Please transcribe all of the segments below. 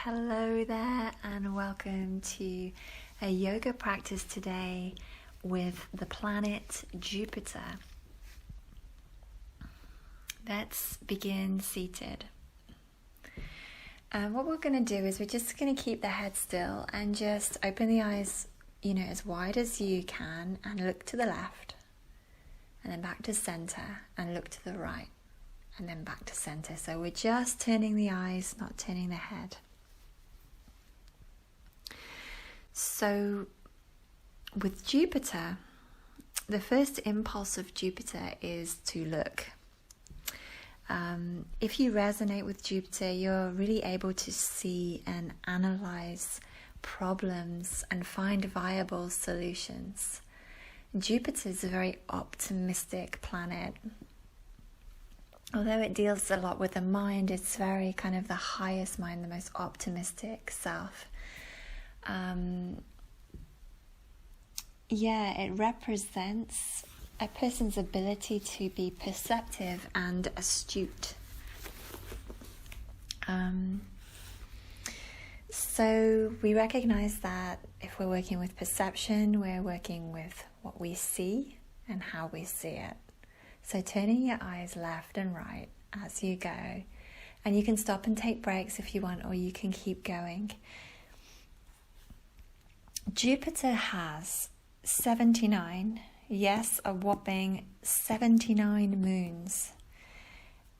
Hello there, and welcome to a yoga practice today with the planet Jupiter. Let's begin seated. What we're going to do is we're just going to keep the head still and just open the eyes, as wide as you can, and look to the left, and then back to center, and look to the right, and then back to center. So we're just turning the eyes, not turning the head. So with Jupiter, the first impulse of Jupiter is to look. If you resonate with Jupiter, you're really able to see and analyze problems and find viable solutions. Jupiter is a very optimistic planet. Although it deals a lot with the mind, it's very kind of the highest mind, the most optimistic self. It represents a person's ability to be perceptive and astute. So we recognize that if we're working with perception, we're working with what we see and how we see it. So turning your eyes left and right as you go. And you can stop and take breaks if you want, or you can keep going. Jupiter has 79, yes, a whopping 79 moons.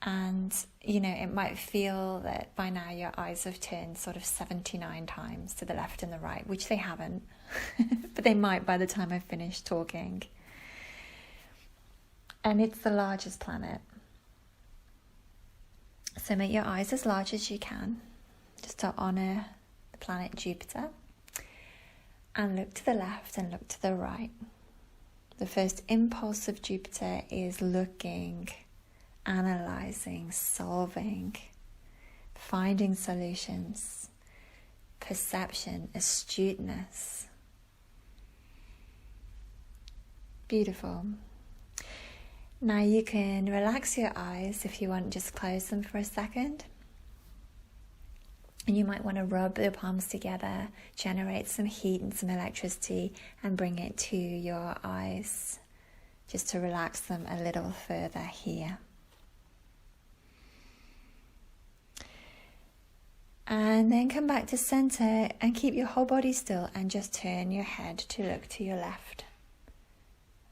And, it might feel that by now your eyes have turned sort of 79 times to the left and the right, which they haven't, but they might by the time I've finished talking. And it's the largest planet. So make your eyes as large as you can, just to honor the planet Jupiter. And look to the left and look to the right. The first impulse of Jupiter is looking, analyzing, solving, finding solutions, perception, astuteness. Beautiful. Now you can relax your eyes if you want, just close them for a second. And you might want to rub the palms together, generate some heat and some electricity, and bring it to your eyes, just to relax them a little further here. And then come back to center and keep your whole body still, and just turn your head to look to your left,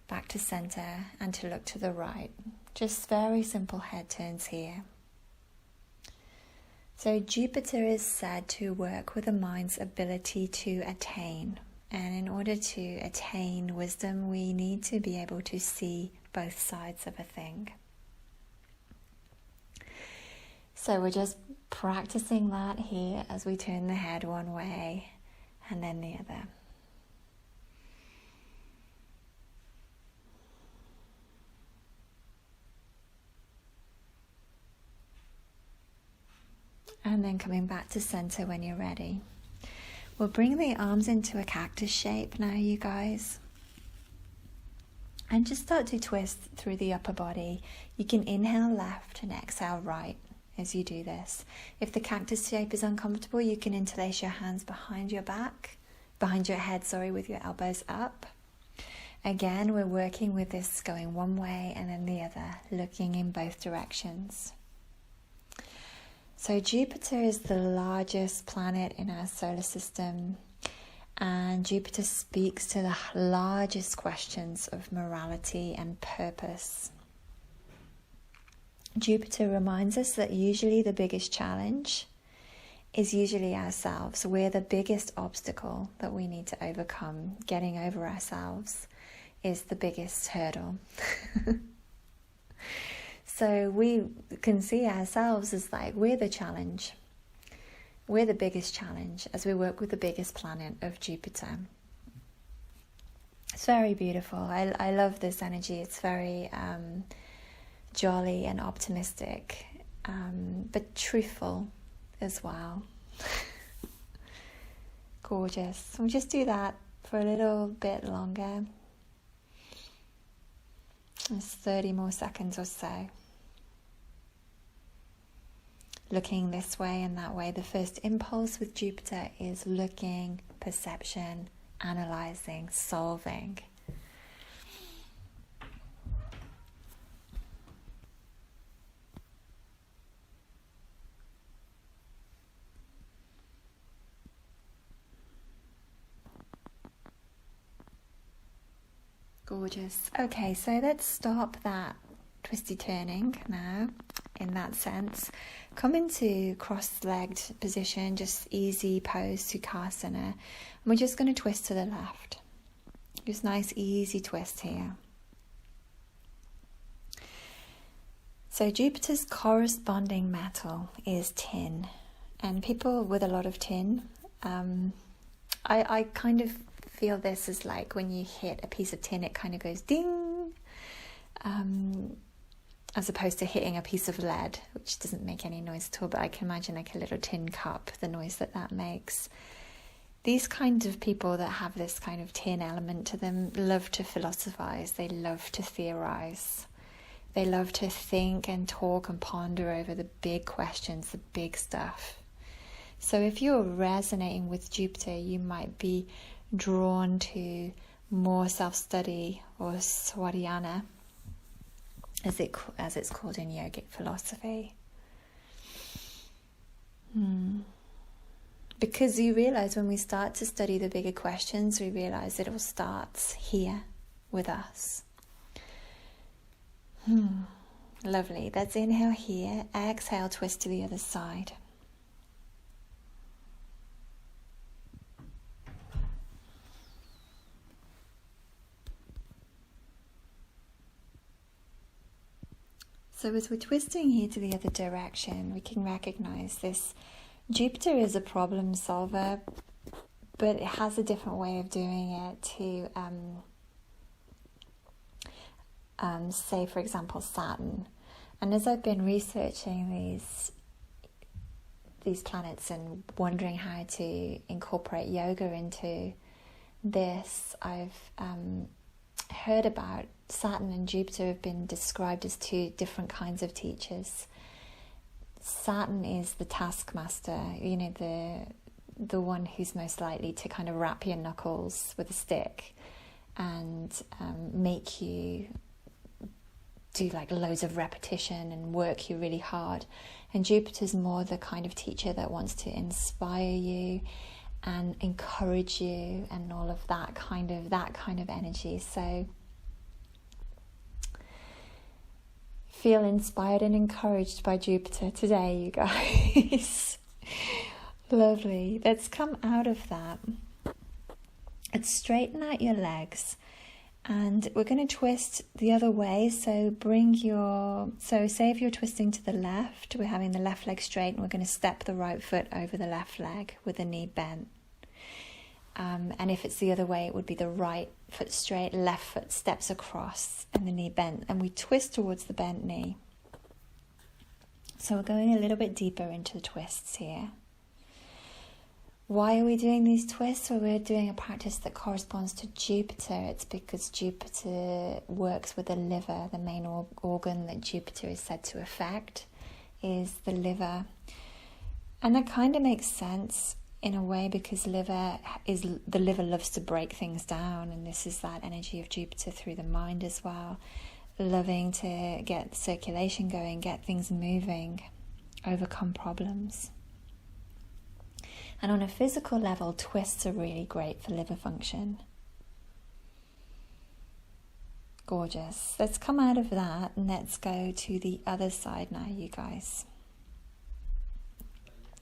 back to center, and to look to the right. Just very simple head turns here. So Jupiter is said to work with the mind's ability to attain. And in order to attain wisdom, we need to be able to see both sides of a thing. So we're just practicing that here as we turn the head one way and then the other. And then coming back to center when you're ready. We'll bring the arms into a cactus shape now, you guys. And just start to twist through the upper body. You can inhale left and exhale right as you do this. If the cactus shape is uncomfortable, you can interlace your hands behind your head, with your elbows up. Again, we're working with this going one way and then the other, looking in both directions. So Jupiter is the largest planet in our solar system, and Jupiter speaks to the largest questions of morality and purpose. Jupiter reminds us that usually the biggest challenge is usually ourselves. We're the biggest obstacle that we need to overcome. Getting over ourselves is the biggest hurdle. So we can see ourselves as we're the challenge. We're the biggest challenge as we work with the biggest planet of Jupiter. It's very beautiful. I love this energy. It's very jolly and optimistic, but truthful as well. Gorgeous. We'll just do that for a little bit longer. Just 30 more seconds or so. looking this way and that way. The first impulse with Jupiter is looking, perception, analysing, solving. Gorgeous. Okay, so let's stop that twisty turning now in that sense. Come into cross-legged position, just easy pose, Sukhasana. And we're just going to twist to the left. Just nice easy twist here. So Jupiter's corresponding metal is tin. And people with a lot of tin, I kind of feel this is like when you hit a piece of tin, it kind of goes ding, as opposed to hitting a piece of lead, which doesn't make any noise at all, but I can imagine like a little tin cup, the noise that makes. These kind of people that have this kind of tin element to them love to philosophize, they love to theorize, they love to think and talk and ponder over the big questions, the big stuff. So if you're resonating with Jupiter, you might be drawn to more self-study or swadhyana, as it's called in yogic philosophy. Because you realize when we start to study the bigger questions, we realize it all starts here with us. Lovely. Let's inhale here. Exhale, twist to the other side. So as we're twisting here to the other direction, we can recognize this. Jupiter is a problem solver, but it has a different way of doing it to, say, for example, Saturn. And as I've been researching these planets and wondering how to incorporate yoga into this, I've heard about Saturn and Jupiter have been described as two different kinds of teachers. Saturn is the taskmaster, the one who's most likely to kind of wrap your knuckles with a stick and make you do like loads of repetition and work you really hard. And Jupiter's more the kind of teacher that wants to inspire you and encourage you and all of that kind of energy. So feel inspired and encouraged by Jupiter today, you guys. Lovely. Let's come out of that. Let's straighten out your legs. And we're going to twist the other way. So say if you're twisting to the left, we're having the left leg straight and we're going to step the right foot over the left leg with the knee bent. And if it's the other way, it would be the right foot straight, left foot steps across and the knee bent. And we twist towards the bent knee. So we're going a little bit deeper into the twists here. Why are we doing these twists? Well, we're doing a practice that corresponds to Jupiter. It's because Jupiter works with the liver. The main organ that Jupiter is said to affect is the liver. And that kind of makes sense in a way because the liver loves to break things down, and this is that energy of Jupiter through the mind as well, loving to get circulation going, get things moving, overcome problems. And on a physical level, twists are really great for liver function. Gorgeous. Let's come out of that and let's go to the other side now, you guys.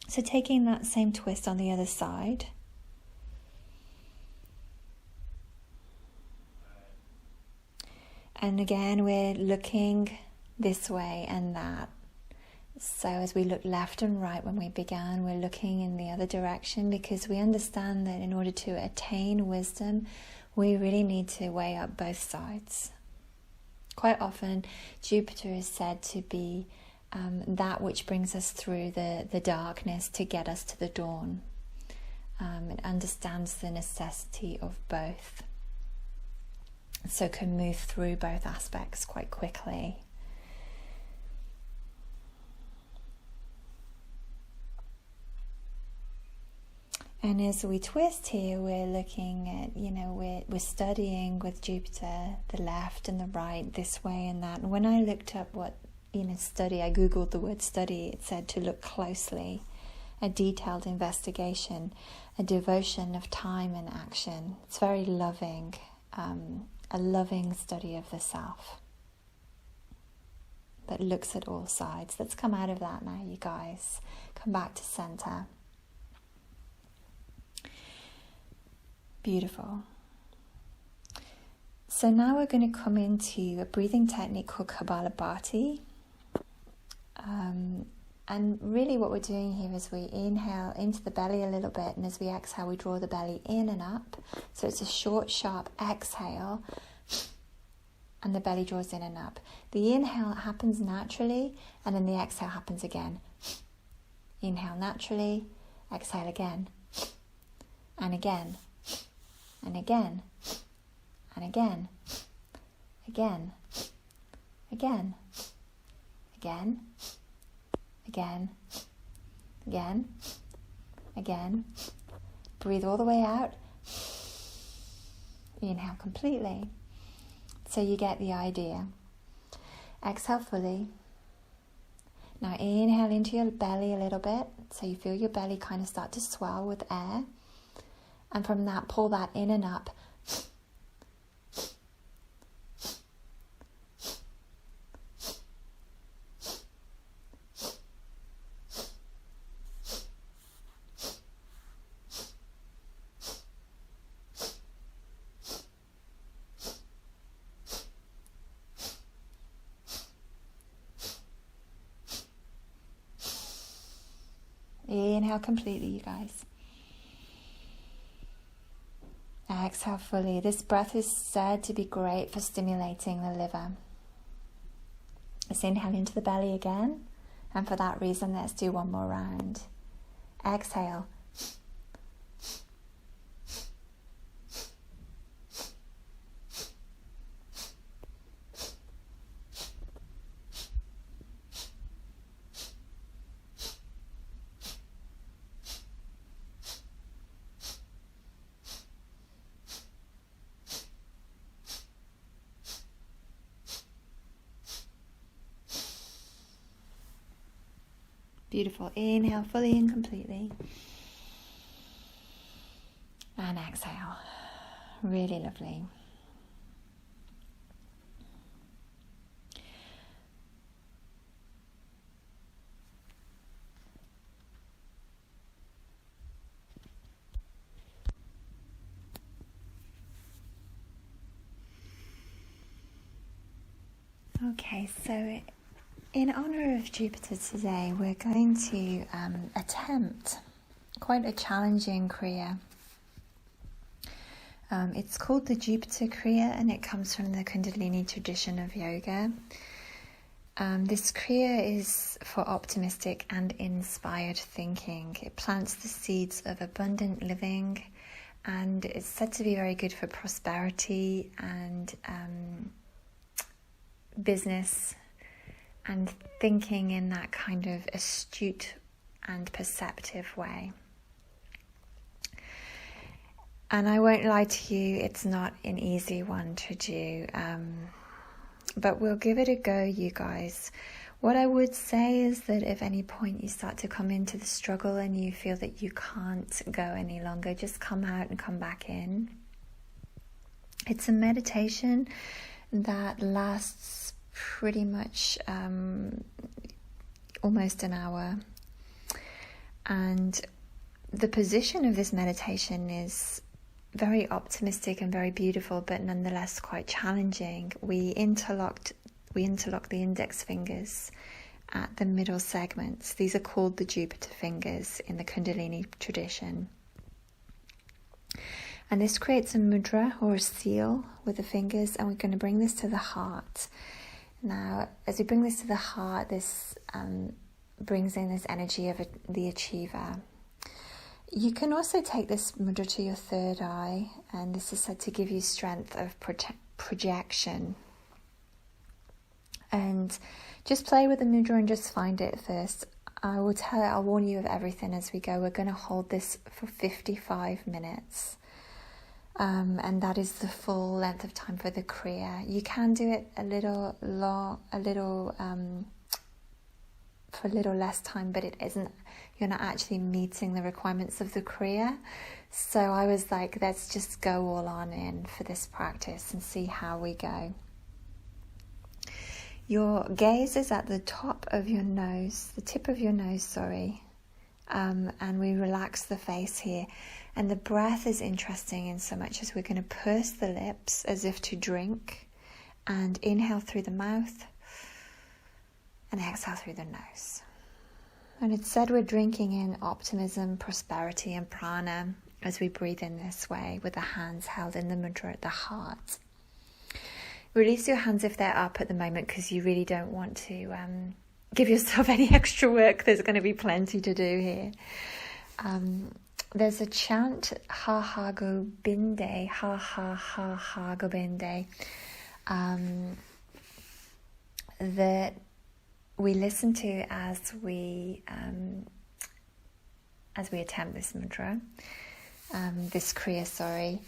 So taking that same twist on the other side. And again, we're looking this way and that. So as we look left and right when we began, we're looking in the other direction because we understand that in order to attain wisdom, we really need to weigh up both sides. Quite often, Jupiter is said to be that which brings us through the darkness to get us to the dawn. It understands the necessity of both, so can move through both aspects quite quickly. And as we twist here, we're looking at, we're studying with Jupiter, the left and the right, this way and that. And when I looked up what, study, I Googled the word study, it said to look closely, a detailed investigation, a devotion of time and action. It's very loving, a loving study of the self that looks at all sides. Let's come out of that now, you guys. Come back to center. Beautiful. So now we're going to come into a breathing technique called Kapalabhati. And really what we're doing here is we inhale into the belly a little bit, and as we exhale we draw the belly in and up. So it's a short, sharp exhale, and the belly draws in and up. The inhale happens naturally, and then the exhale happens again. Inhale naturally, exhale again, and again. And again, and again, again, again, again, again, again, again. Breathe all the way out. Inhale completely. So you get the idea. Exhale fully. Now inhale into your belly a little bit, so you feel your belly kind of start to swell with air. And from that, pull that in and up. Inhale completely, you guys. Exhale fully. This breath is said to be great for stimulating the liver. Let's inhale into the belly again. And for that reason, let's do one more round. Exhale. Beautiful. Inhale fully and completely. And exhale. Really lovely. Okay, so in honor of Jupiter today, we're going to attempt quite a challenging Kriya. It's called the Jupiter Kriya, and it comes from the Kundalini tradition of yoga. This Kriya is for optimistic and inspired thinking. It plants the seeds of abundant living, and it's said to be very good for prosperity and business, and thinking in that kind of astute and perceptive way. And I won't lie to you, it's not an easy one to do, but we'll give it a go, you guys. What I would say is that if at any point you start to come into the struggle and you feel that you can't go any longer, just come out and come back in. It's a meditation that lasts pretty much almost an hour, and the position of this meditation is very optimistic and very beautiful, but nonetheless quite challenging. We interlock the index fingers at the middle segments. These are called the Jupiter fingers in the Kundalini tradition. And this creates a mudra or a seal with the fingers, and we're going to bring this to the heart. Now, as we bring this to the heart, this brings in this energy of the achiever. You can also take this mudra to your third eye, and this is said to give you strength of projection. And just play with the mudra and just find it first. I'll warn you of everything as we go. We're going to hold this for 55 minutes. And that is the full length of time for the Kriya. You can do it a little for a little less time, but it isn't, you're not actually meeting the requirements of the Kriya. So I was like, let's just go all on in for this practice and see how we go. Your gaze is at the top of your nose, the tip of your nose, sorry. And we relax the face here. And the breath is interesting in so much as we're going to purse the lips as if to drink, and inhale through the mouth and exhale through the nose. And it's said we're drinking in optimism, prosperity and prana as we breathe in this way with the hands held in the mudra at the heart. Release your hands if they're up at the moment, because you really don't want to give yourself any extra work. There's going to be plenty to do here. There's a chant, ha ha gobinde, ha ha ha ha gobinde, that we listen to as we attempt this mudra, this kriya, sorry.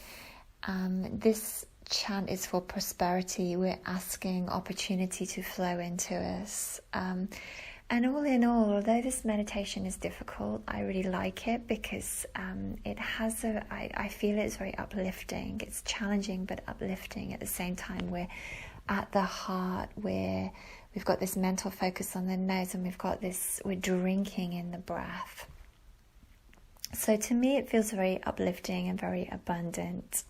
This chant is for prosperity. We're asking opportunity to flow into us. And all in all, although this meditation is difficult, I really like it because it has I feel it's very uplifting. It's challenging but uplifting at the same time. We're at the heart, we've got this mental focus on the nose, and we're drinking in the breath. So to me, it feels very uplifting and very abundant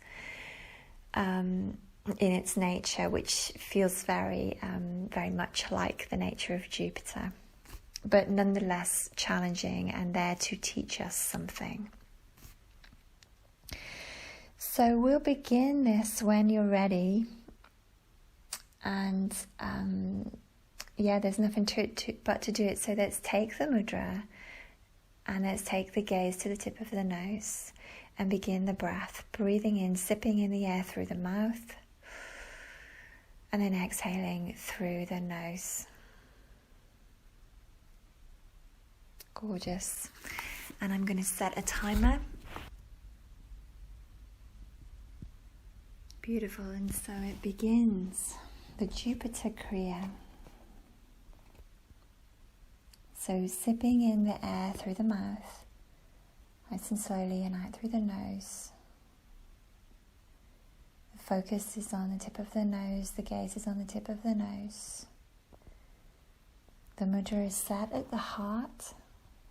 in its nature, which feels very much like the nature of Jupiter, but nonetheless challenging and there to teach us something. So we'll begin this when you're ready. And there's nothing but to do it. So let's take the mudra and let's take the gaze to the tip of the nose and begin the breath, breathing in, sipping in the air through the mouth, and then exhaling through the nose. Gorgeous. And I'm going to set a timer. Beautiful. And so it begins. The Jupiter Kriya. So sipping in the air through the mouth, nice and slowly, and out through the nose. The focus is on the tip of the nose, the gaze is on the tip of the nose. The mudra is set at the heart,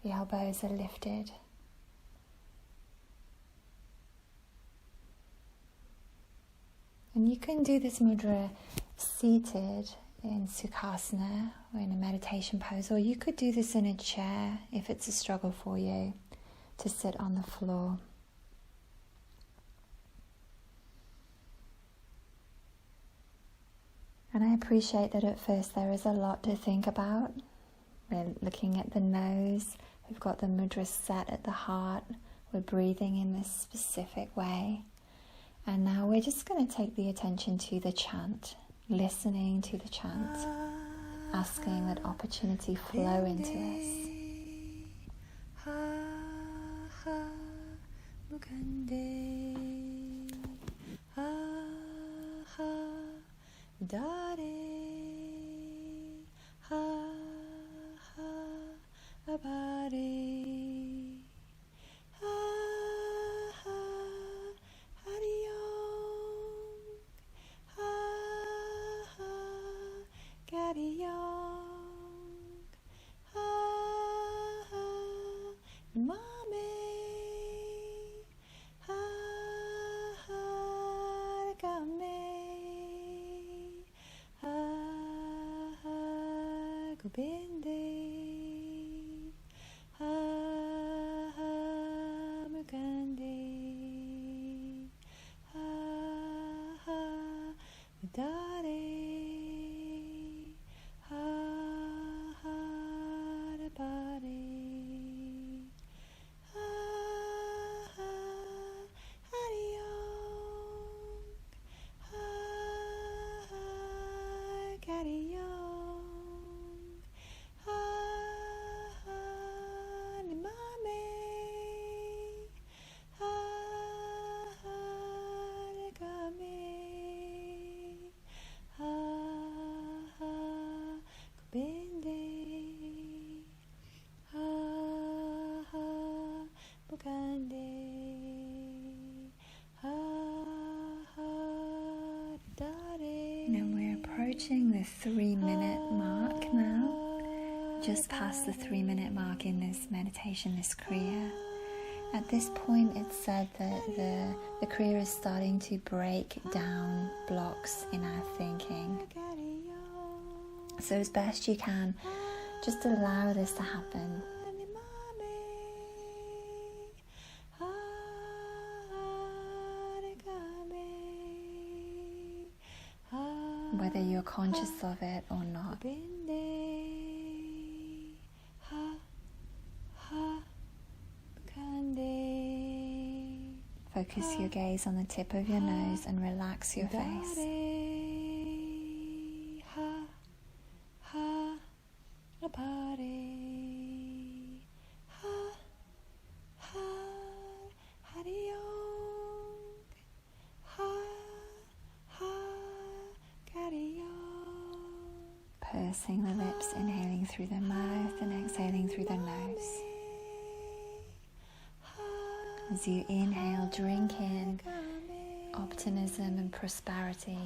the elbows are lifted. And you can do this mudra seated in Sukhasana or in a meditation pose, or you could do this in a chair if it's a struggle for you to sit on the floor. And I appreciate that at first there is a lot to think about. We're looking at the nose, we've got the mudra set at the heart, we're breathing in this specific way. And now we're just going to take the attention to the chant, listening to the chant, asking that opportunity flow into us. And we're approaching the 3-minute mark now, just past the 3-minute mark in this meditation, this Kriya. At this point, it's said that the Kriya is starting to break down blocks in our thinking. So as best you can, just allow this to happen. Whether you're conscious of it or not. Focus your gaze on the tip of your nose and relax your face. Pursing the lips, inhaling through the mouth and exhaling through the nose. As you inhale, drink in optimism and prosperity.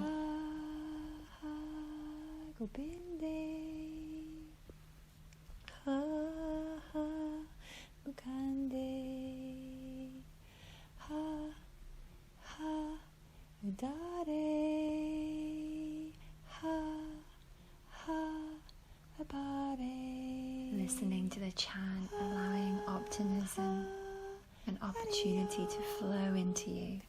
Listening to the chant, allowing optimism an opportunity to flow into you.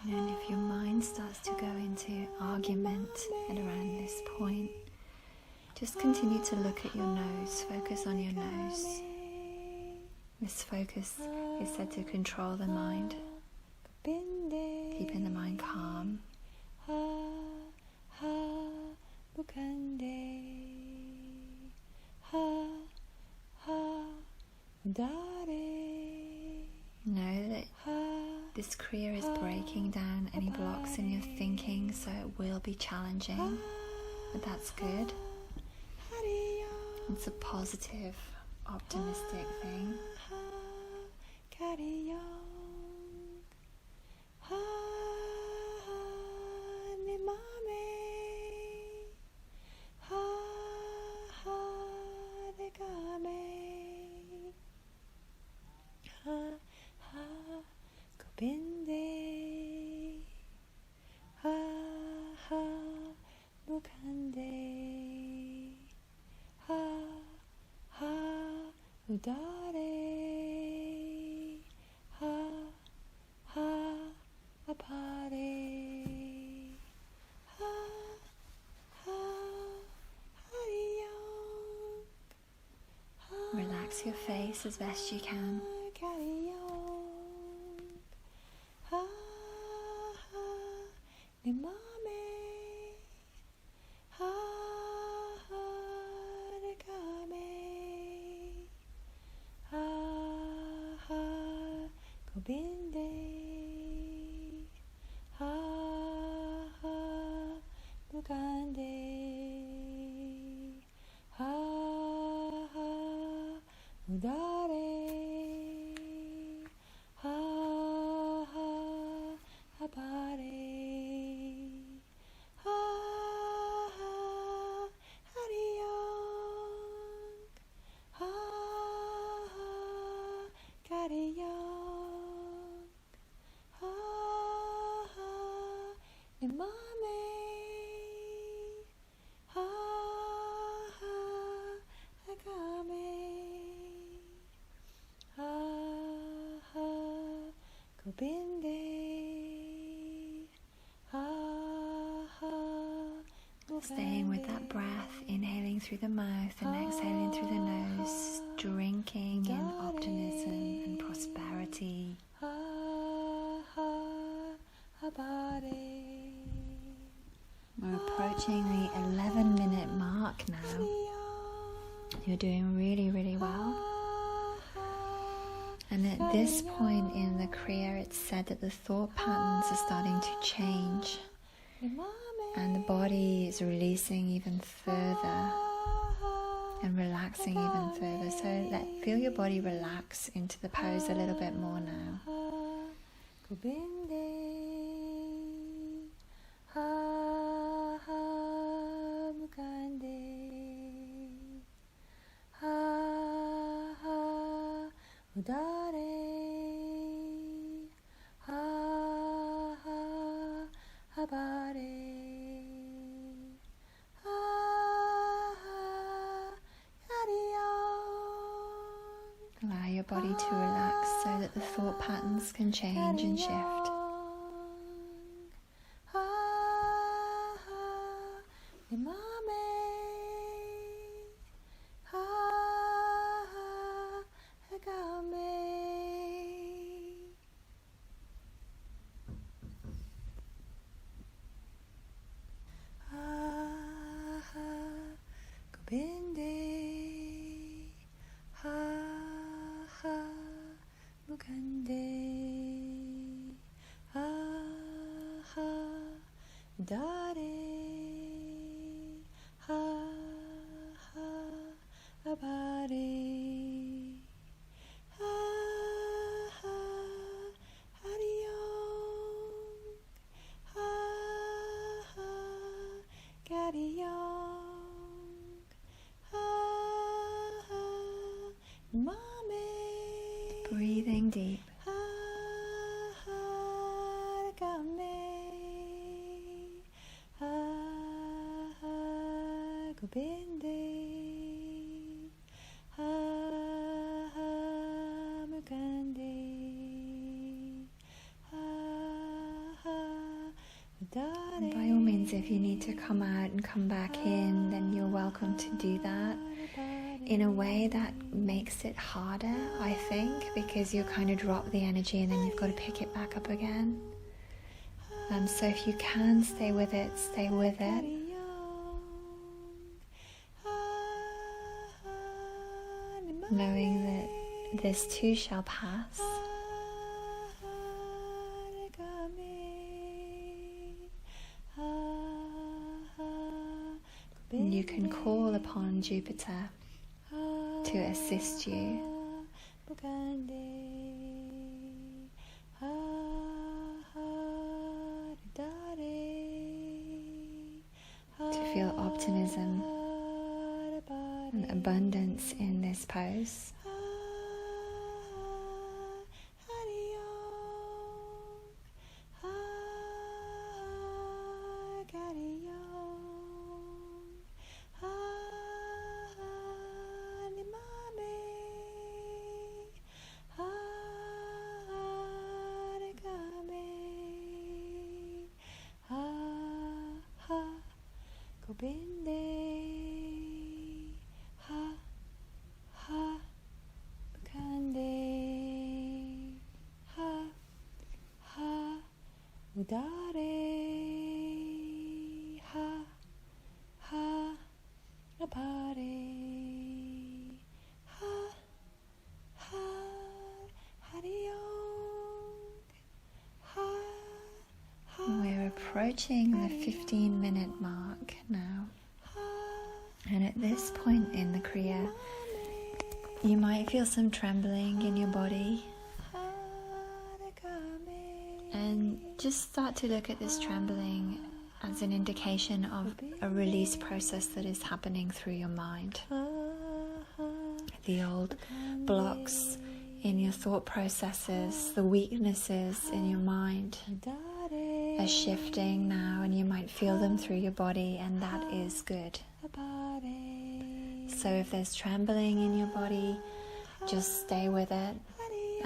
And if your mind starts to go into argument at around this point, just continue to look at your nose, focus on your nose. This focus is said to control the mind. keeping the mind calm. Know that this Kriya is breaking down any blocks in your thinking, so it will be challenging, but that's good. It's a positive, optimistic thing. Relax your face as best you can. Staying with that breath, inhaling through the mouth and exhaling through the nose, drinking in optimism and prosperity. We're approaching the 11-minute mark now. You're doing really, really well. And at this point in the Kriya, it's said that the thought patterns are starting to change. And the body is releasing even further and relaxing even further. So feel your body relax into the pose a little bit more now. Allow your body to relax so that the thought patterns can change and shift. Breathing deep. And by all means, if you need to come out and come back in, then you're welcome to do that in a way that makes it harder, I think, because you kind of drop the energy and then you've got to pick it back up again. So if you can stay with it, stay with it. Knowing that this too shall pass. And you can call upon Jupiter to assist you. To feel optimism and abundance in this pose. We're approaching the 15-minute mark now. And at this point in the Kriya, you might feel some trembling in your body. And just start to look at this trembling as an indication of a release process that is happening through your mind. The old blocks in your thought processes, the weaknesses in your mind are shifting now, and you might feel them through your body, and that is good. So if there's trembling in your body, just stay with it,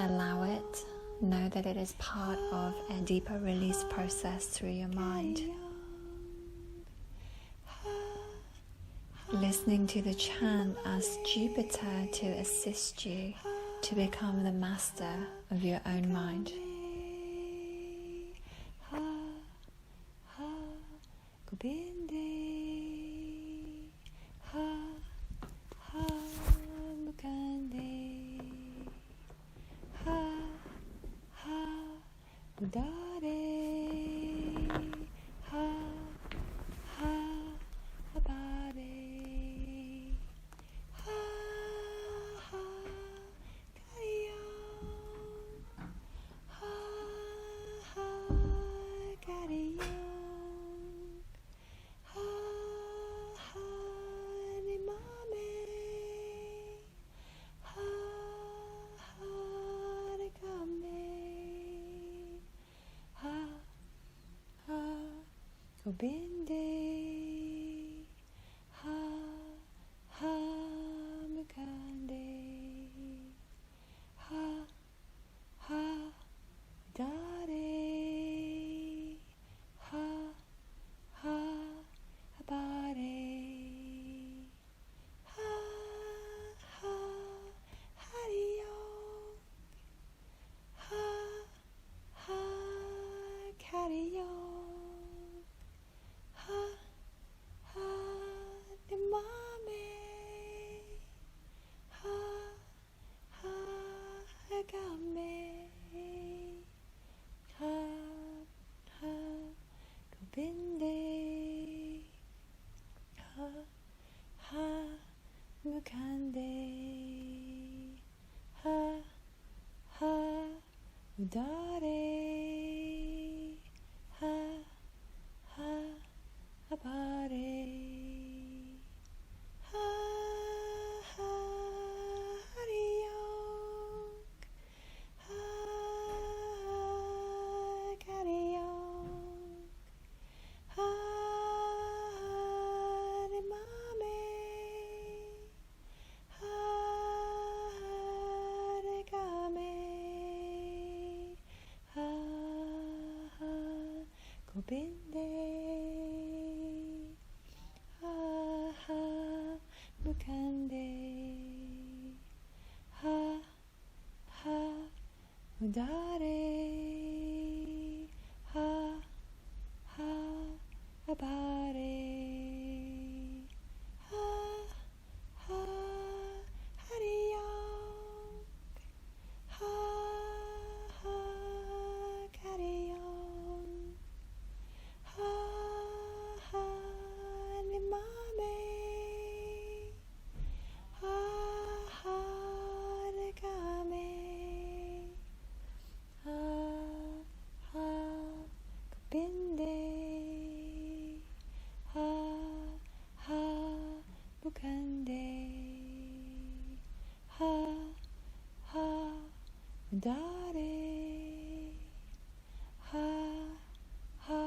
allow it. Know that it is part of a deeper release process through your mind. Listening to the chant, ask Jupiter to assist you to become the master of your own mind. udare, ha, ha,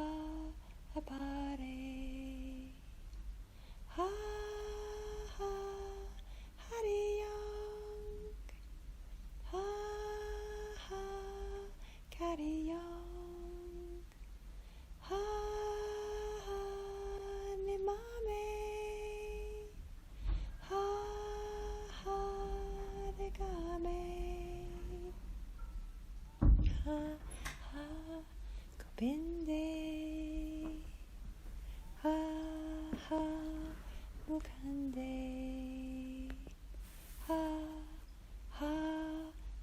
apare, ha, ha, hariyong, ha, ha, kariyong, ha, ha, nimame, ha, ha, degame, ha, ha, gobinde, ha, ha, mukande, ha, ha,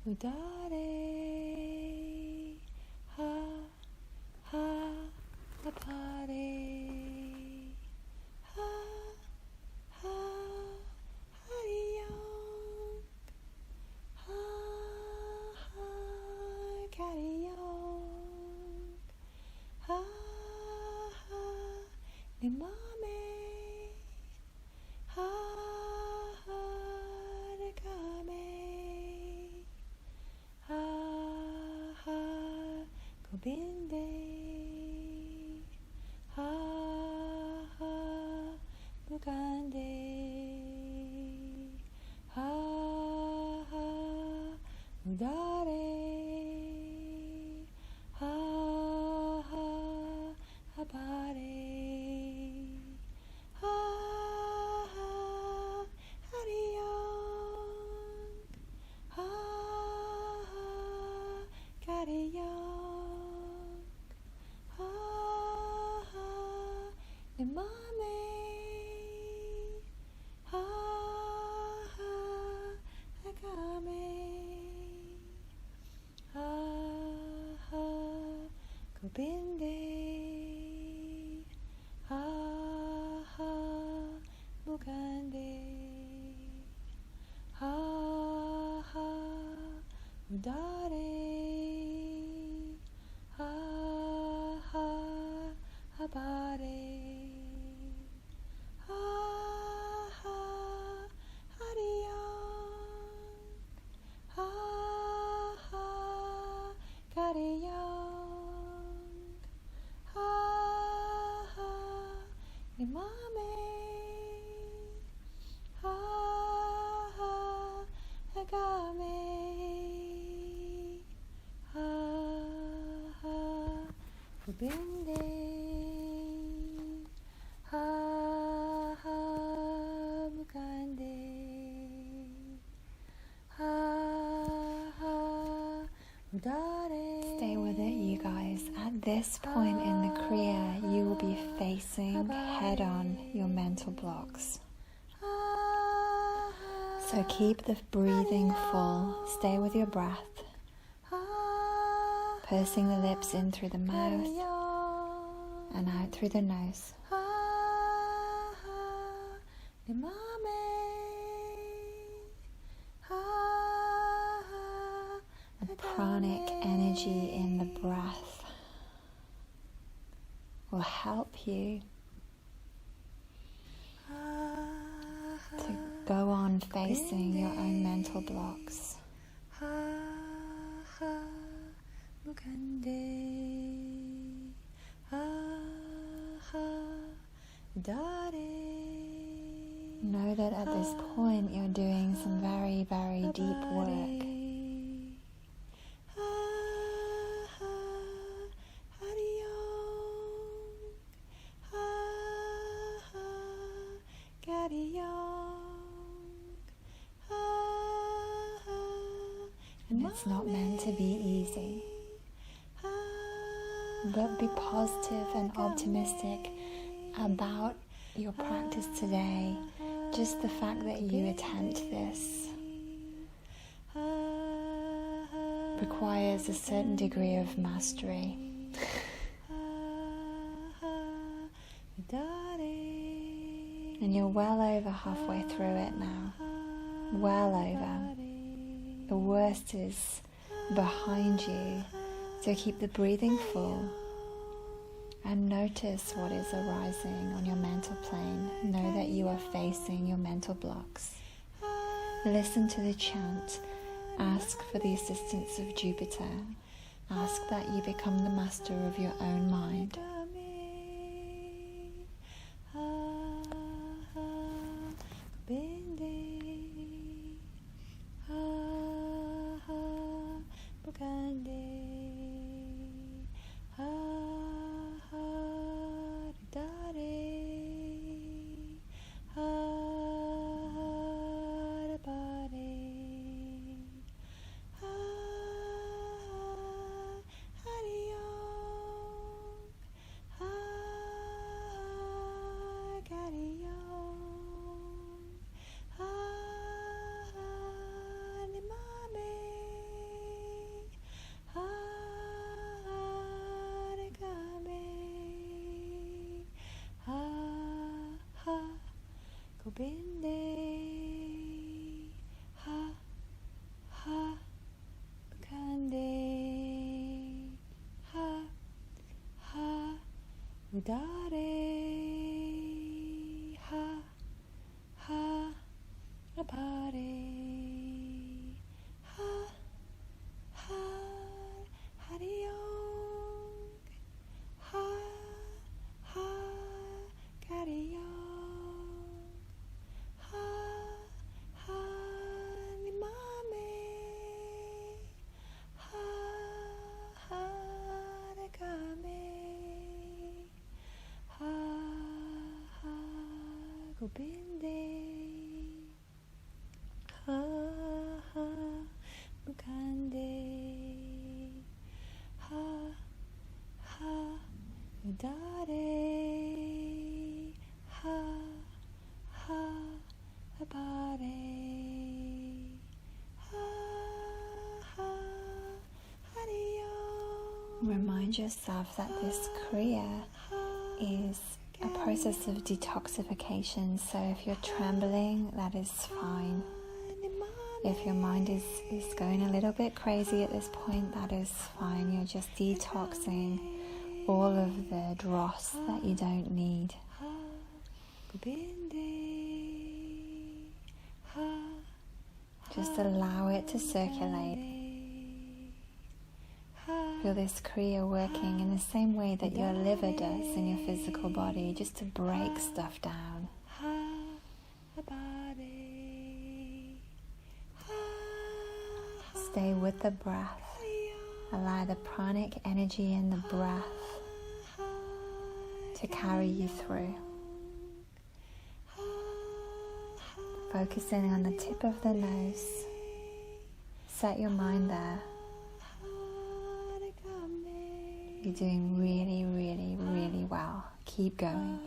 udare, ha, ha, apare, ha, ha, hariyong, ha, ha, kariyong, ha, ha, nimame, ha, ha, regame, ha, ha, gobinde, ha, ha, mukande, ha, ha, udare, ha, ha, apare, ha, ha, hariyong, ha, ha, kariyong, ha, ha, nimame, ha, ha, agame, ha, ha, gobinde, ha, ha, mukande, ha, ha, udare, ha, ha, apare, ha, ha, hariyong, ha, ha, kariyong, ha, ha, nimame, ha, ha, agame, ha, ha, gobinde, ha, ha, mukande, ha, ha, udare. Stay with it, you guys. At this point in the Kriya, you will be facing head-on your mental blocks. So keep the breathing full. Stay with your breath. Pursing the lips in through the mouth and out through the nose. The pranic energy in the breath will help you to go on facing your own mental blocks. Know that at this point you're doing some very, very deep work. And it's not meant to be easy. But be positive and optimistic about your practice today. Just the fact that you attempt this requires a certain degree of mastery. And you're well over halfway through it now. Well over. The worst is behind you. So keep the breathing full and notice what is arising on your mental plane. Know that you are facing your mental blocks. Listen to the chant Ask for the assistance of Jupiter. Ask that you become the master of your own mind. Remind yourself that this Kriya is a process of detoxification, so if you're trembling, that is fine. If your mind is going a little bit crazy at this point, that is fine. You're just detoxing all of the dross that you don't need. Just allow it to circulate. Feel this Kriya working in the same way that your liver does in your physical body, just to break stuff down. Stay with the breath. Allow the pranic energy in the breath to carry you through. Focusing on the tip of the nose. Set your mind there. You're doing really, really, really well. Keep going.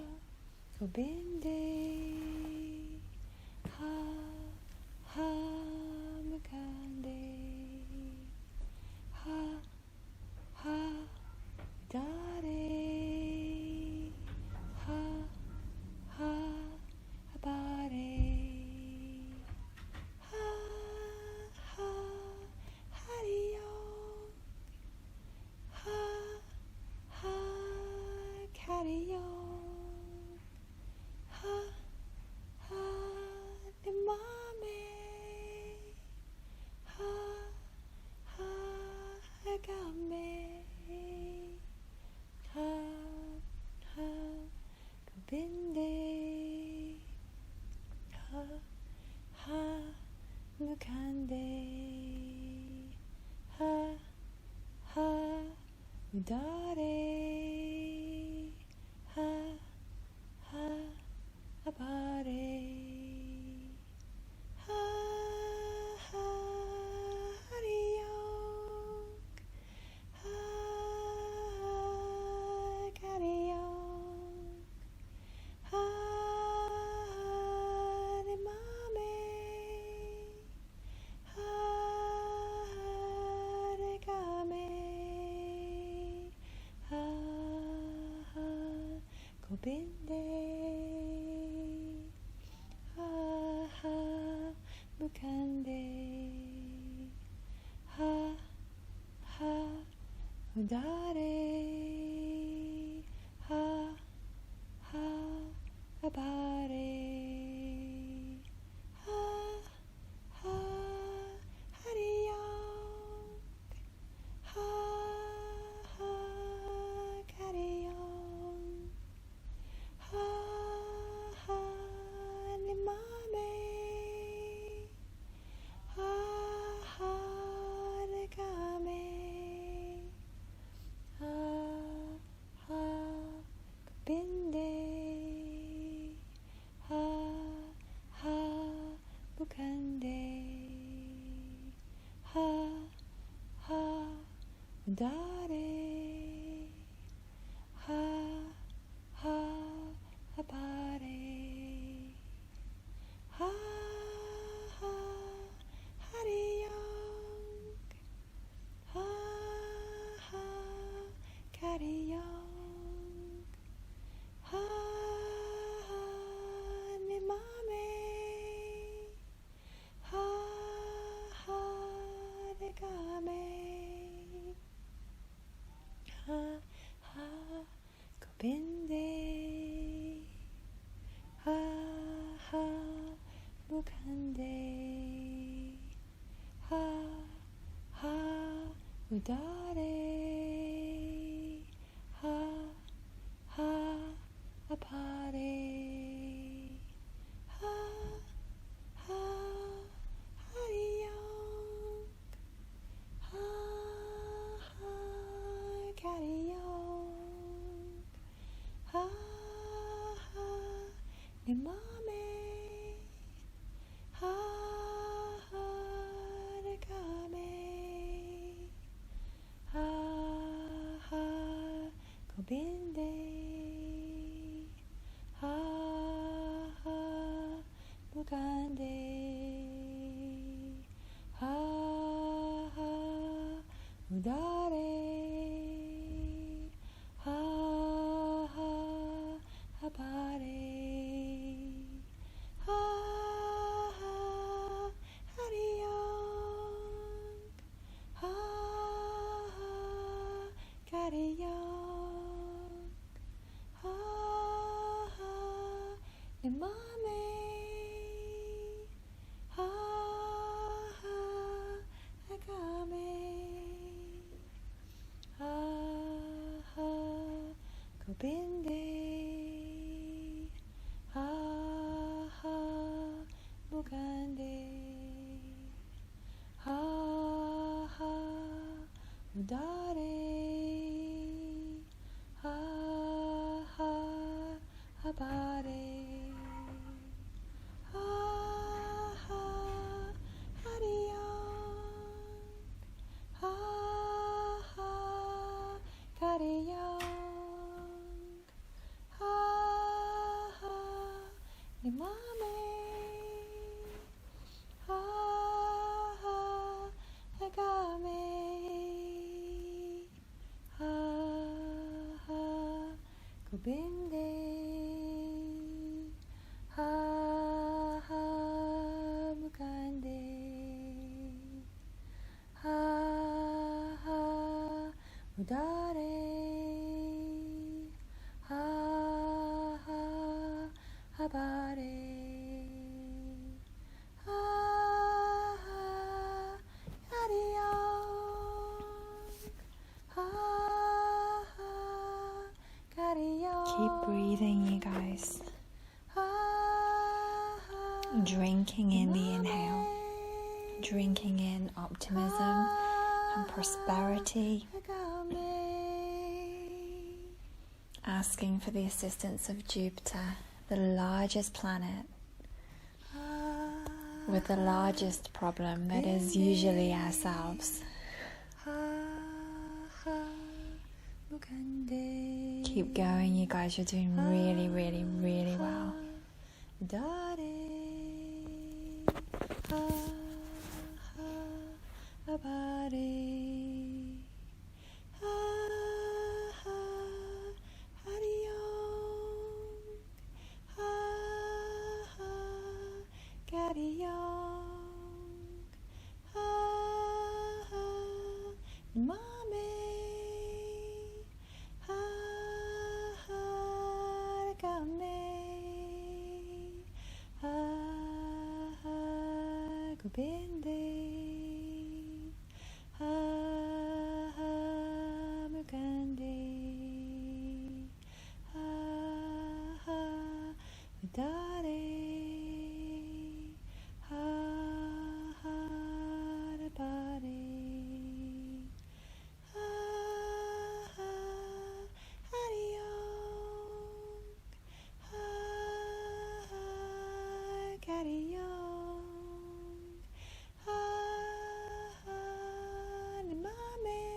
udare, ha, ha, apare, ha, ha, hariyong, ha, ha, kariyong, ha, ha, nimame, ha, ha, dekame, ha, ha, gobinde, ha, ha, mukande, ha, ha, udare, ha, ha, apare, ha, ha, hariyong, ha, ha, kariyong, ha, ha, nimame, ha, ha, dekame, ha, ha, gobinde, ha, ha, mukande, ha, ha, udare, ha, ha, apare, ha, ha, hariyong, ha, ha, kariyong, ha, ha, nimame, ha, ha, agame, ha, ha, gobinde, ha, ha, mukande, ha, ha, udare, ha, ha, apare, ha, ha, hariyong, ha, ha, kariyong, ha, ha, nimame, ha, ha, agame, ha, ha, gobinde, ha, ha, mukande, ha, ha, udare, ha, ha, apare, ha, ha, hariyong, ha, ha, kariyong. Keep breathing, you guys. Drinking in the inhale, drinking in optimism and prosperity, asking for the assistance of Jupiter, the largest planet with the largest problem that is usually ourselves. Keep going, you guys, you're doing really, really, really well. Binde, ha, ha, mukande, ha, ha, udare, ha, ha, apare, ha, ha, hariyong, ha, ha, kariyong. Ha, ha, nimame,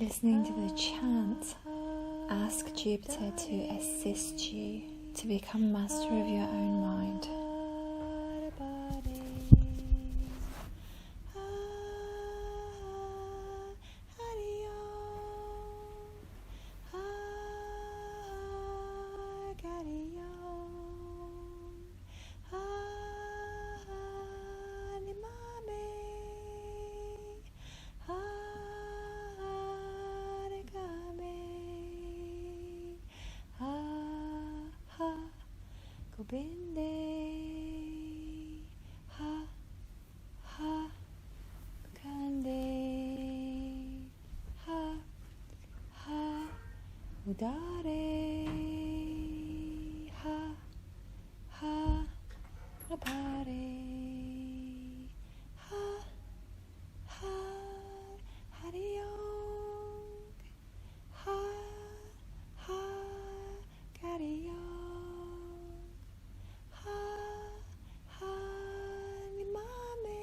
listening to the chant, ask Jupiter to assist you to become master of your own mind. Udare ha ha apare ha ha hariyong ha ha kariyong ha ha nimame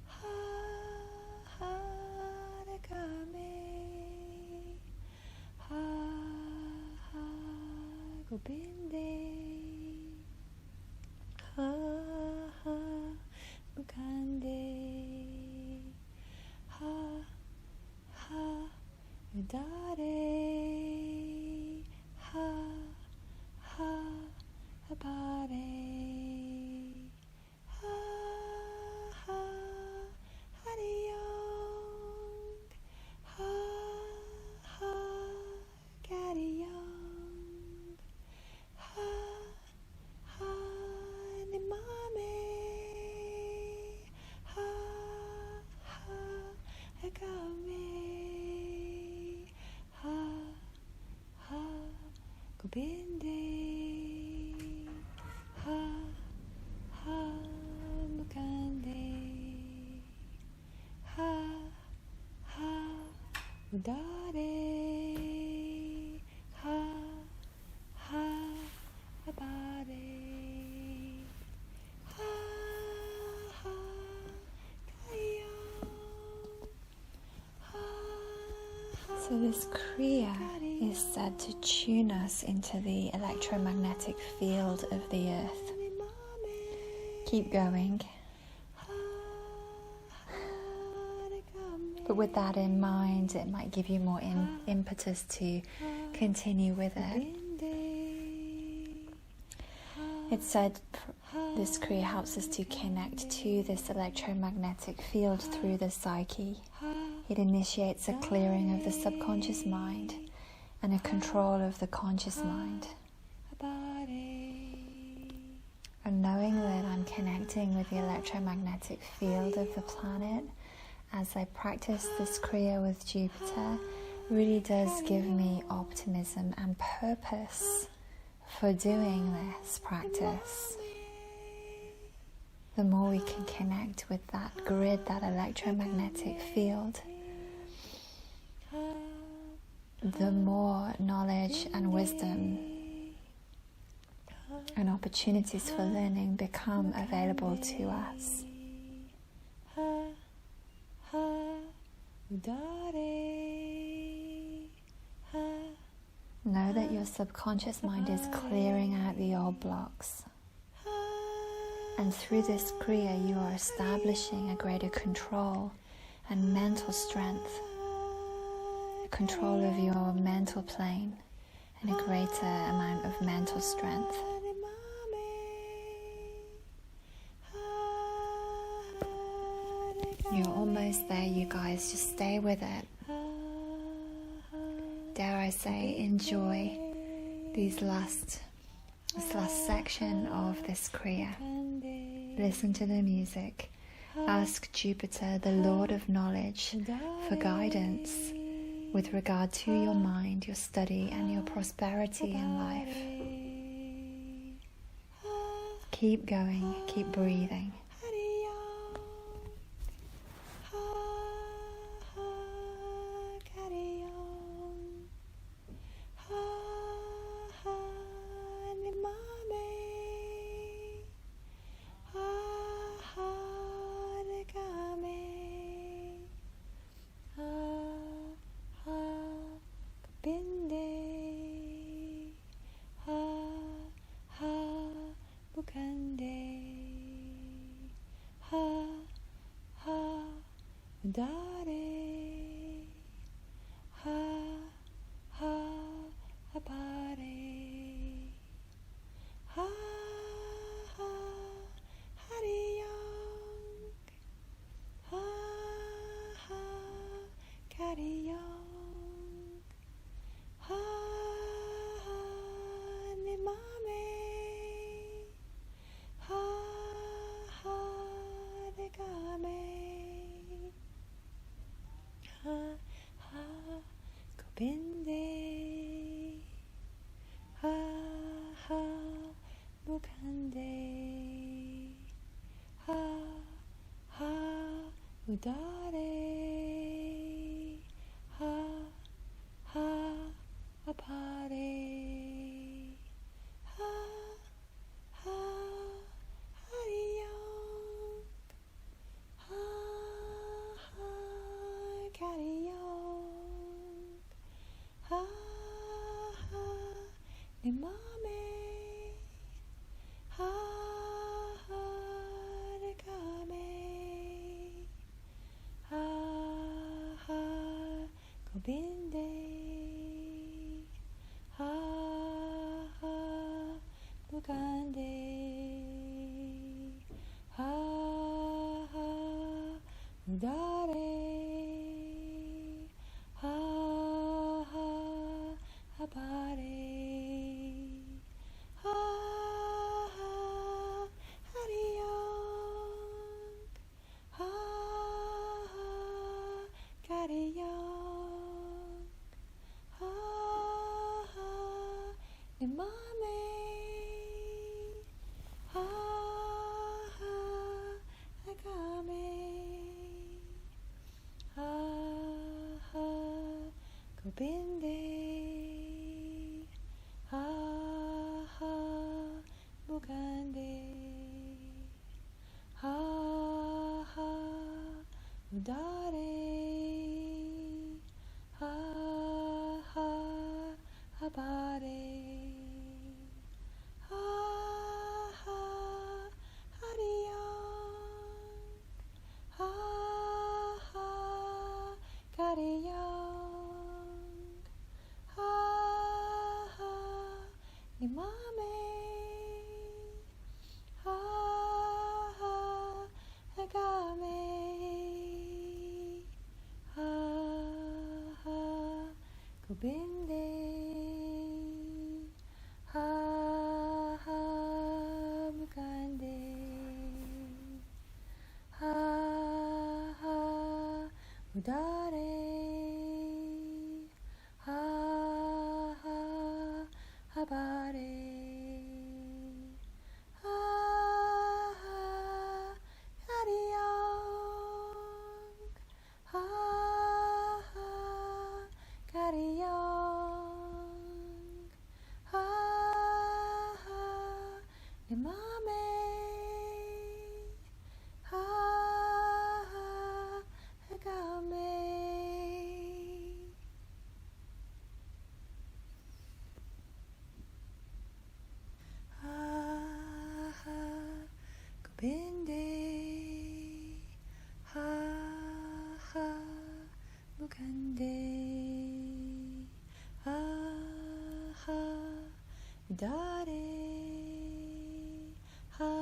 ha ha rekame ha ha gobinde ha ha mukande ha ha udare ha ha apare ha ha hariyong ha ha kariyong ha ha nimame ha ha ekame ha ha gobinde ha ha mukande ha ha udare ha ha apare ha ha kariyong ha ha. So this Kriya is said to tune us into the electromagnetic field of the earth. Keep going. But with that in mind, it might give you more impetus to continue with it. It's said this Kriya helps us to connect to this electromagnetic field through the psyche. It initiates a clearing of the subconscious mind and a control of the conscious mind. And knowing that I'm connecting with the electromagnetic field of the planet as I practice this Kriya with Jupiter really does give me optimism and purpose for doing this practice. The more we can connect with that grid, that electromagnetic field, the more knowledge and wisdom and opportunities for learning become available to us. Know that your subconscious mind is clearing out the old blocks. And through this Kriya, you are establishing a greater control and mental strength, a control of your mental plane, and a greater amount of mental strength. You're almost there, you guys. Just stay with it. Dare I say, enjoy this last section of this Kriya. Listen to the music. Ask Jupiter, the Lord of Knowledge, for guidance with regard to your mind, your study, and your prosperity in life. Keep going, keep breathing. Gopinde, ha, ha, udare, ha, ha, apare, ha, ha, hariyong, ha, ha, kariyong, ha, ha, nimame, ha, ha, regame, ha, ha, gopinde, ha, ha, mukande, ha, ha, udare, ha, ha, apare, ha, ha, hariyong, ha, ha, kariyong, ha, ha, nimame, ha, ha, regame, ha, ha, gopinde, ha, ha, mukande, ha, ha, udare, ha, ha, apare, ha, ha, hariyong, ha, ha, kariyong, ha, ha, nimame, ha, ha, agame, ha, ha, gopinde, ha, ha, mukande, ha, ha, udare, ha, ha, apare, ha, ha, hariyong, ha, ha, kariyong, ha, ha, nimame, ha, ha, agame, ha, ha, gopinde, ha, ha, mukande, ha, ha, udare, ha, ha, apare, ha, ha, hariyong, ha, ha, kariyong, ha, ha, nimame, ha, ha, agame, ha, ha, gopinde, ha, ha, mukande, ha, ha, udare, ha,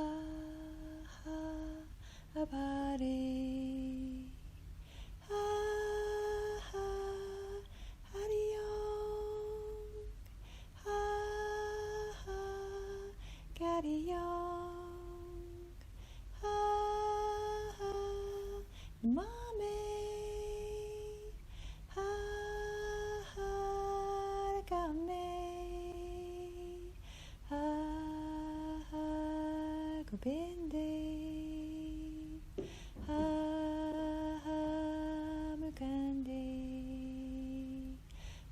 ha, apare, ha, ha, hariyong, ha, ha, kariyong, ha, ha, mame, ha, ha, regame, ha, ha, gopinde, ha, ha, mukande,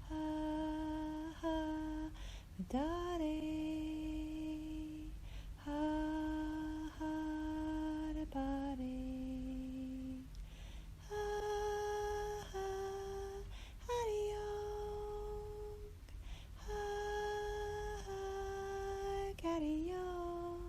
ha, ha, udare, ha, ha, apare, ha, ha, hariyong, ha, ha, kariyong,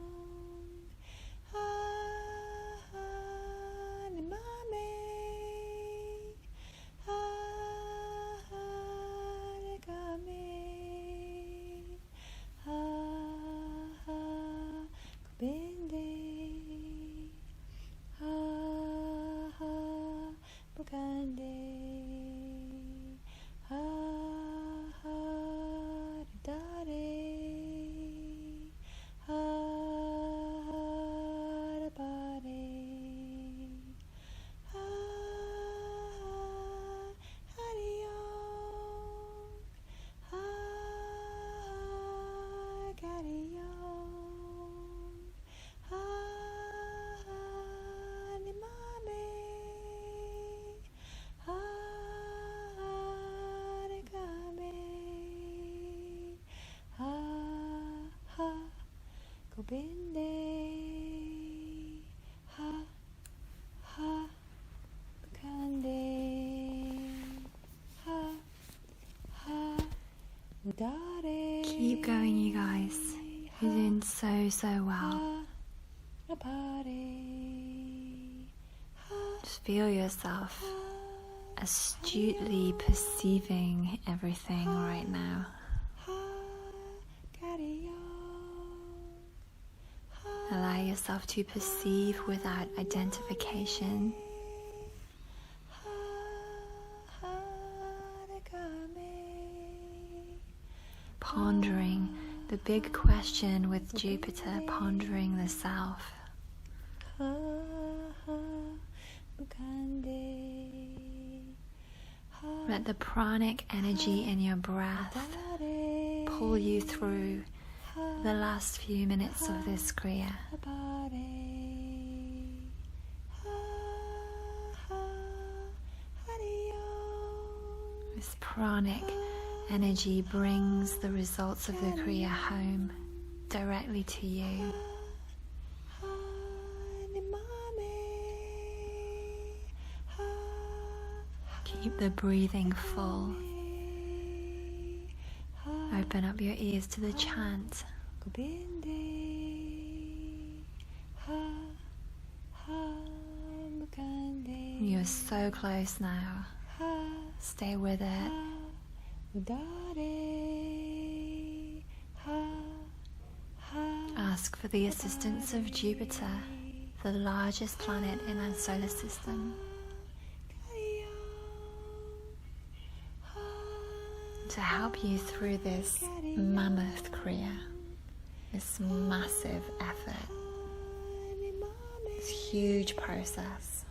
Keep going, you guys. You're doing so well. Just feel yourself astutely perceiving everything right now. Allow yourself to perceive without identification. Pondering the big question with Jupiter, pondering the self. Let the pranic energy in your breath pull you through the last few minutes of this Kriya. This pranic energy brings the results of the Kriya home directly to you. Keep the breathing full. Open up your ears to the chant. You're so close now. Stay with it. Ask for the assistance of Jupiter, the largest planet in our solar system, to help you through this mammoth Kriya, this massive effort, this huge process.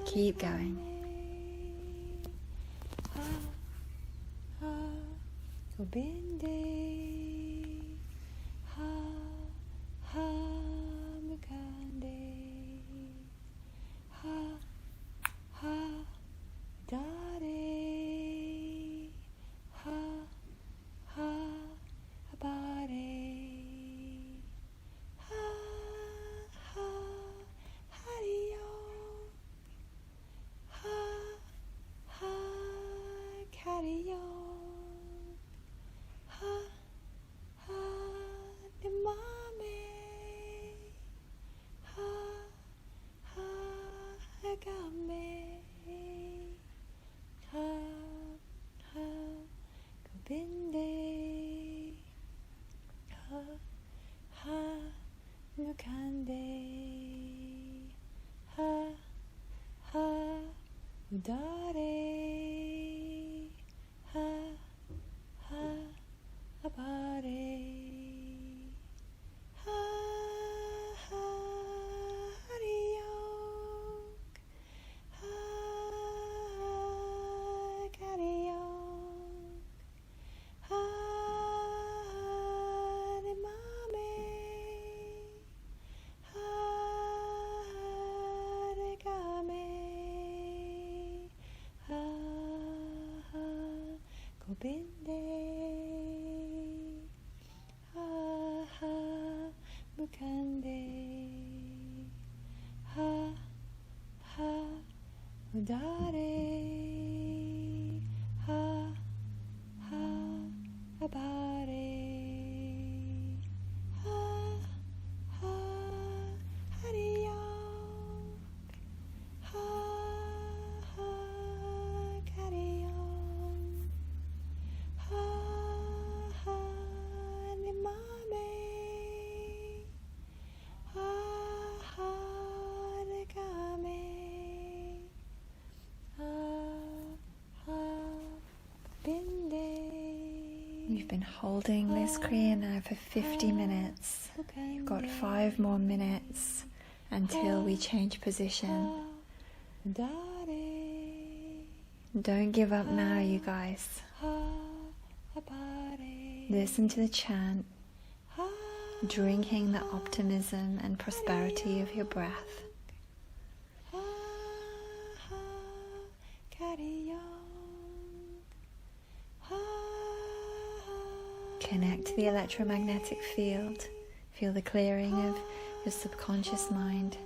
Keep going. You've been holding this Kriya now for 50 minutes. You've got 5 more minutes until we change position. Don't give up now, you guys. Listen to the chant, drinking the optimism and prosperity of your breath. Connect to the electromagnetic field. Feel the clearing of your subconscious mind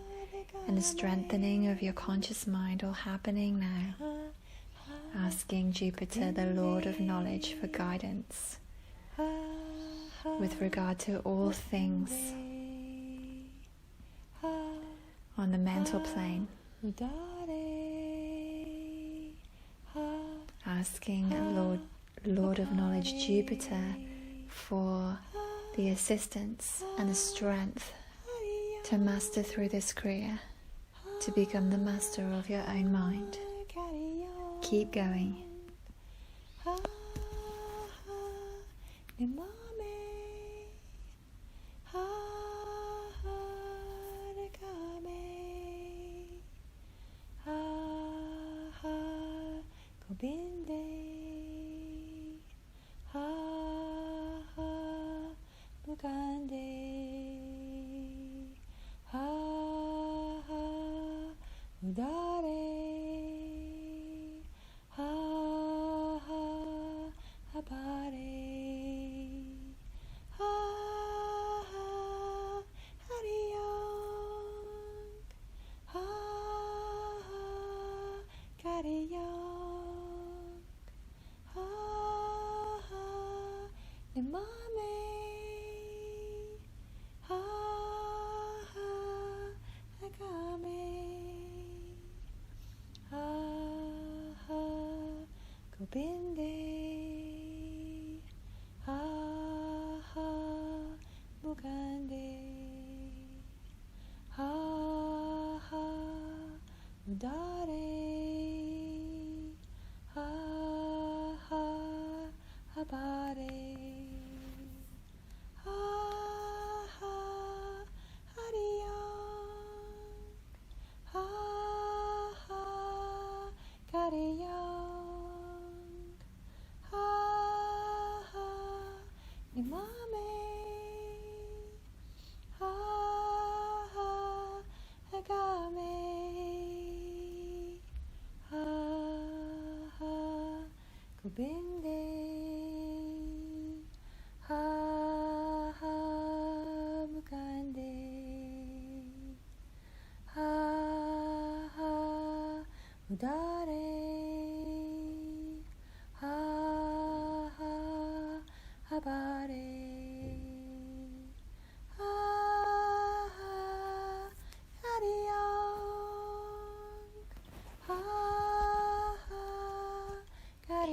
and the strengthening of your conscious mind all happening now. Asking Jupiter, the Lord of Knowledge, for guidance with regard to all things on the mental plane. Asking Lord of Knowledge Jupiter for the assistance and the strength to master through this Kriya, to become the master of your own mind. Keep going.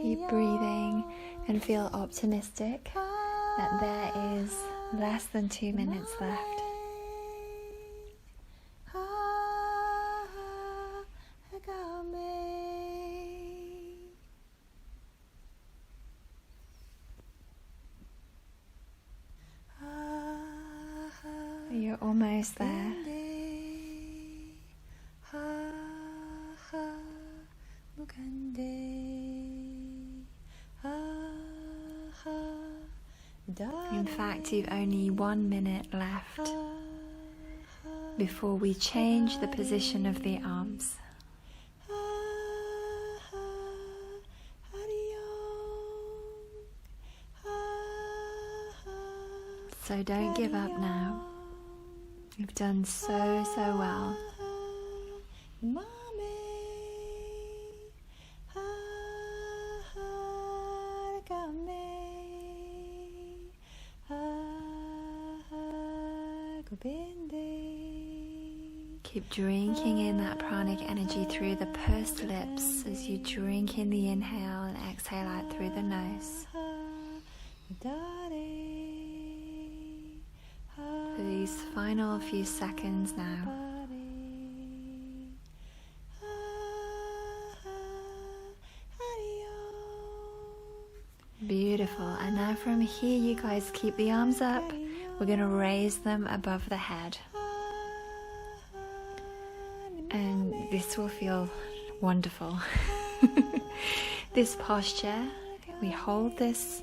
Keep breathing and feel optimistic that there is less than 2 minutes left. You're almost there. In fact, you've only 1 minute left before we change the position of the arms. So don't give up now. You've done so well. Keep drinking in that pranic energy through the pursed lips as you drink in the inhale and exhale out through the nose. For these final few seconds now, Beautiful. And now from here, you guys keep the arms up. We're going to raise them above the head. And this will feel wonderful. This posture, we hold this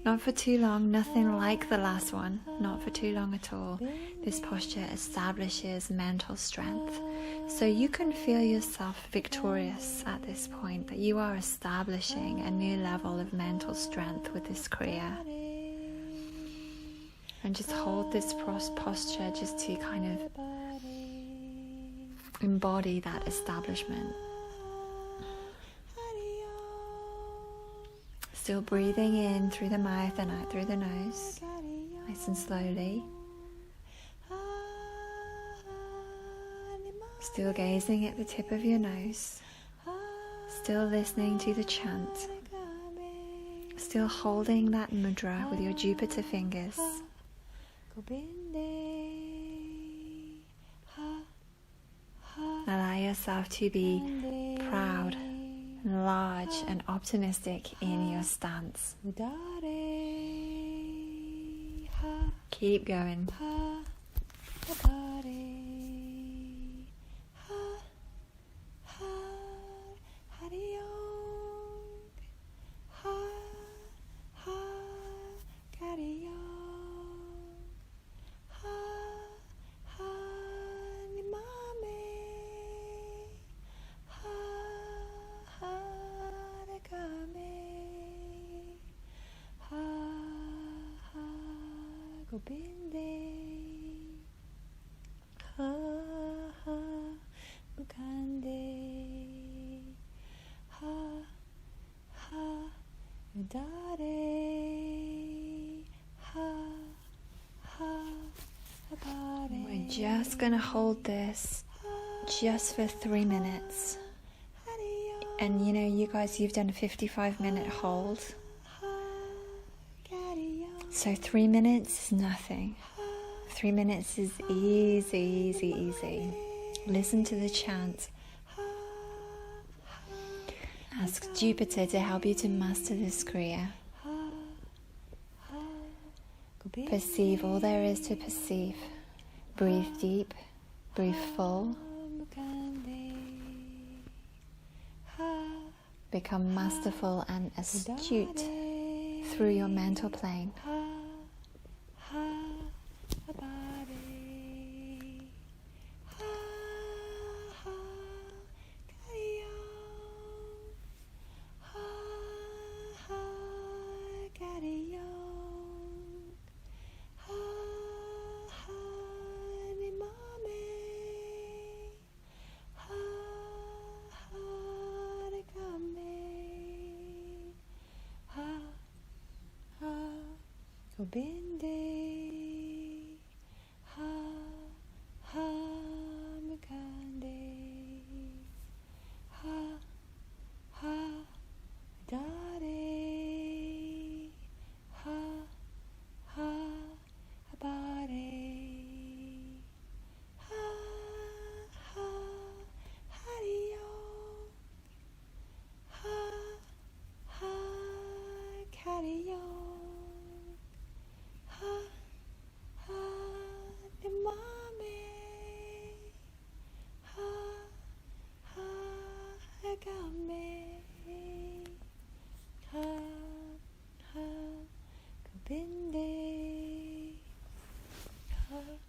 not for too long, nothing like the last one, not for too long at all. This posture establishes mental strength. So you can feel yourself victorious at this point, that you are establishing a new level of mental strength with this Kriya. And just hold this posture just to kind of embody that establishment. Still breathing in through the mouth and out through the nose, nice and slowly. Still gazing at the tip of your nose. Still listening to the chant. Still holding that mudra with your Jupiter fingers. Allow yourself to be proud, large and optimistic in your stance. Keep going. We're just going to hold this just for 3 minutes. And you know, you guys, you've done a 55-minute hold. So 3 minutes is nothing. 3 minutes is easy, easy, easy. Listen to the chant. Ask Jupiter to help you to master this Kriya. Perceive all there is to perceive. Breathe deep, breathe full. Become masterful and astute through your mental plane.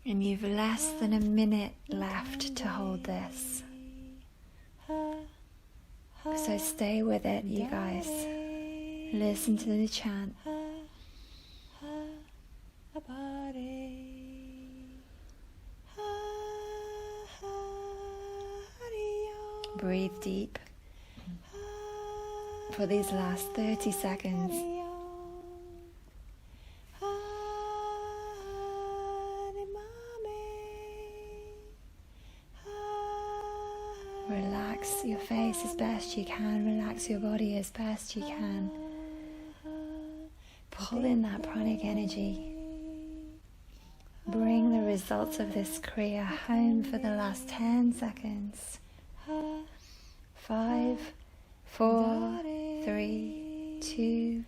And you've less than a minute left to hold this. So stay with it, you guys. Listen to the chant. Breathe deep for these last 30 seconds. Relax your face as best you can. Relax your body as best you can. Pull in that pranic energy. Bring the results of this Kriya home for the last 10 seconds. 5, 4, 3, 2,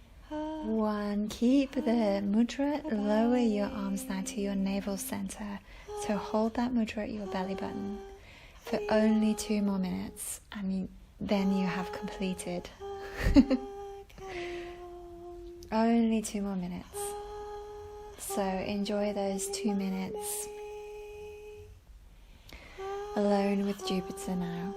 1. Keep the mudra. Lower your arms now to your navel center. So hold that mudra at your belly button for only 2 more minutes, and then you have completed. Only 2 more minutes. So enjoy those 2 minutes alone with Jupiter now.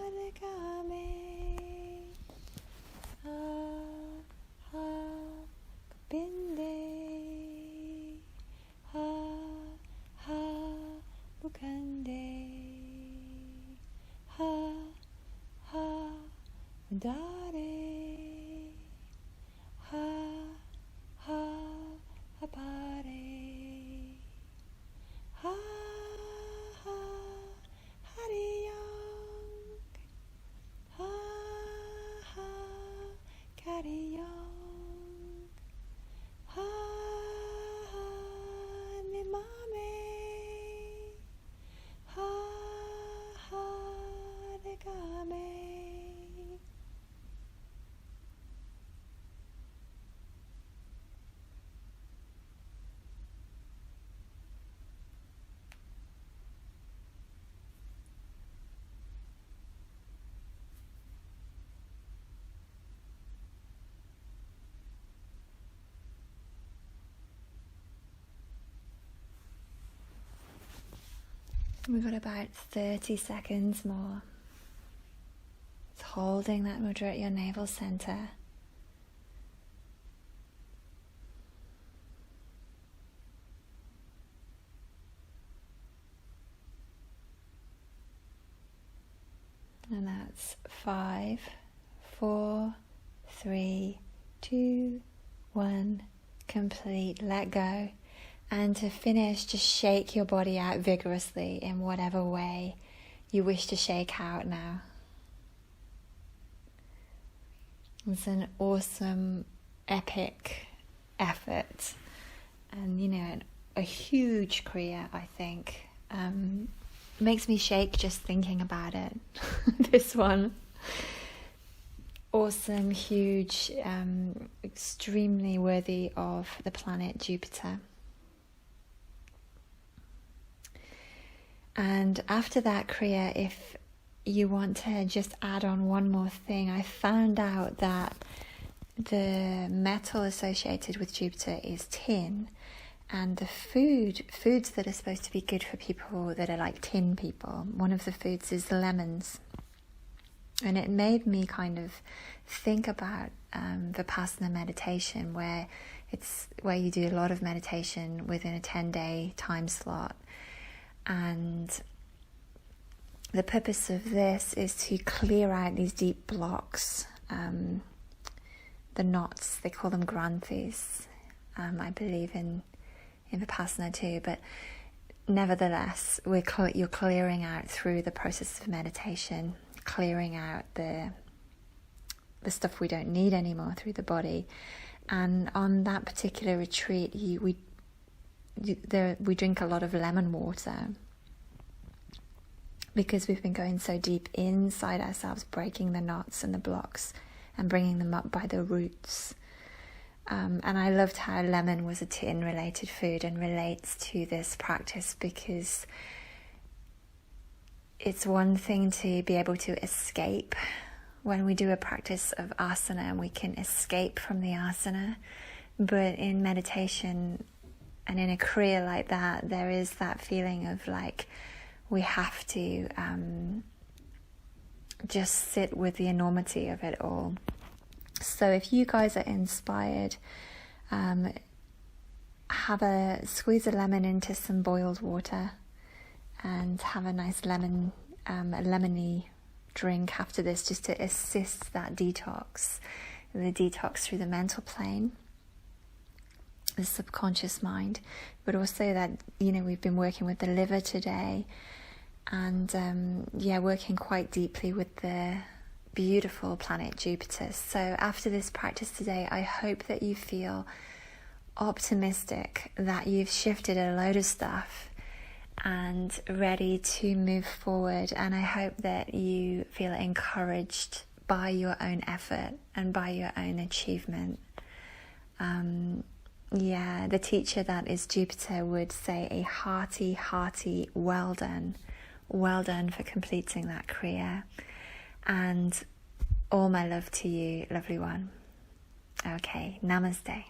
We've got about 30 seconds more. It's holding that mudra at your navel center. And that's 5, 4, 3, 2, 1. Complete. Let go. And to finish, just shake your body out vigorously in whatever way you wish to shake out now. It's an awesome, epic effort. And, a huge Kriya, I think. Makes me shake just thinking about it. This one. Awesome, huge, extremely worthy of the planet Jupiter. And after that Kriya, if you want to just add on one more thing, I found out that the metal associated with Jupiter is tin, and the foods that are supposed to be good for people that are like tin people, one of the foods is lemons. And it made me kind of think about Vipassana meditation, where you do a lot of meditation within a 10-day time slot. And the purpose of this is to clear out these deep blocks, the knots, they call them granthis. I believe in Vipassana too, but nevertheless, you're clearing out through the process of meditation, clearing out the stuff we don't need anymore through the body. And on that particular retreat, we drink a lot of lemon water, because we've been going so deep inside ourselves, breaking the knots and the blocks and bringing them up by the roots. And I loved how lemon was a tin related food and relates to this practice, because it's one thing to be able to escape when we do a practice of asana, and we can escape from the asana. But in meditation and in a Kriya like that, there is that feeling of like we have to just sit with the enormity of it all. So if you guys are inspired, squeeze a lemon into some boiled water and have a nice lemony drink after this, just to assist that detox, the detox through the mental plane, the subconscious mind, but also that, we've been working with the liver today, and working quite deeply with the beautiful planet Jupiter. So after this practice today, I hope that you feel optimistic, that you've shifted a load of stuff and ready to move forward. And I hope that you feel encouraged by your own effort and by your own achievement. The teacher that is Jupiter would say a hearty well done for completing that Kriya, and all my love to you, lovely one. Okay, namaste.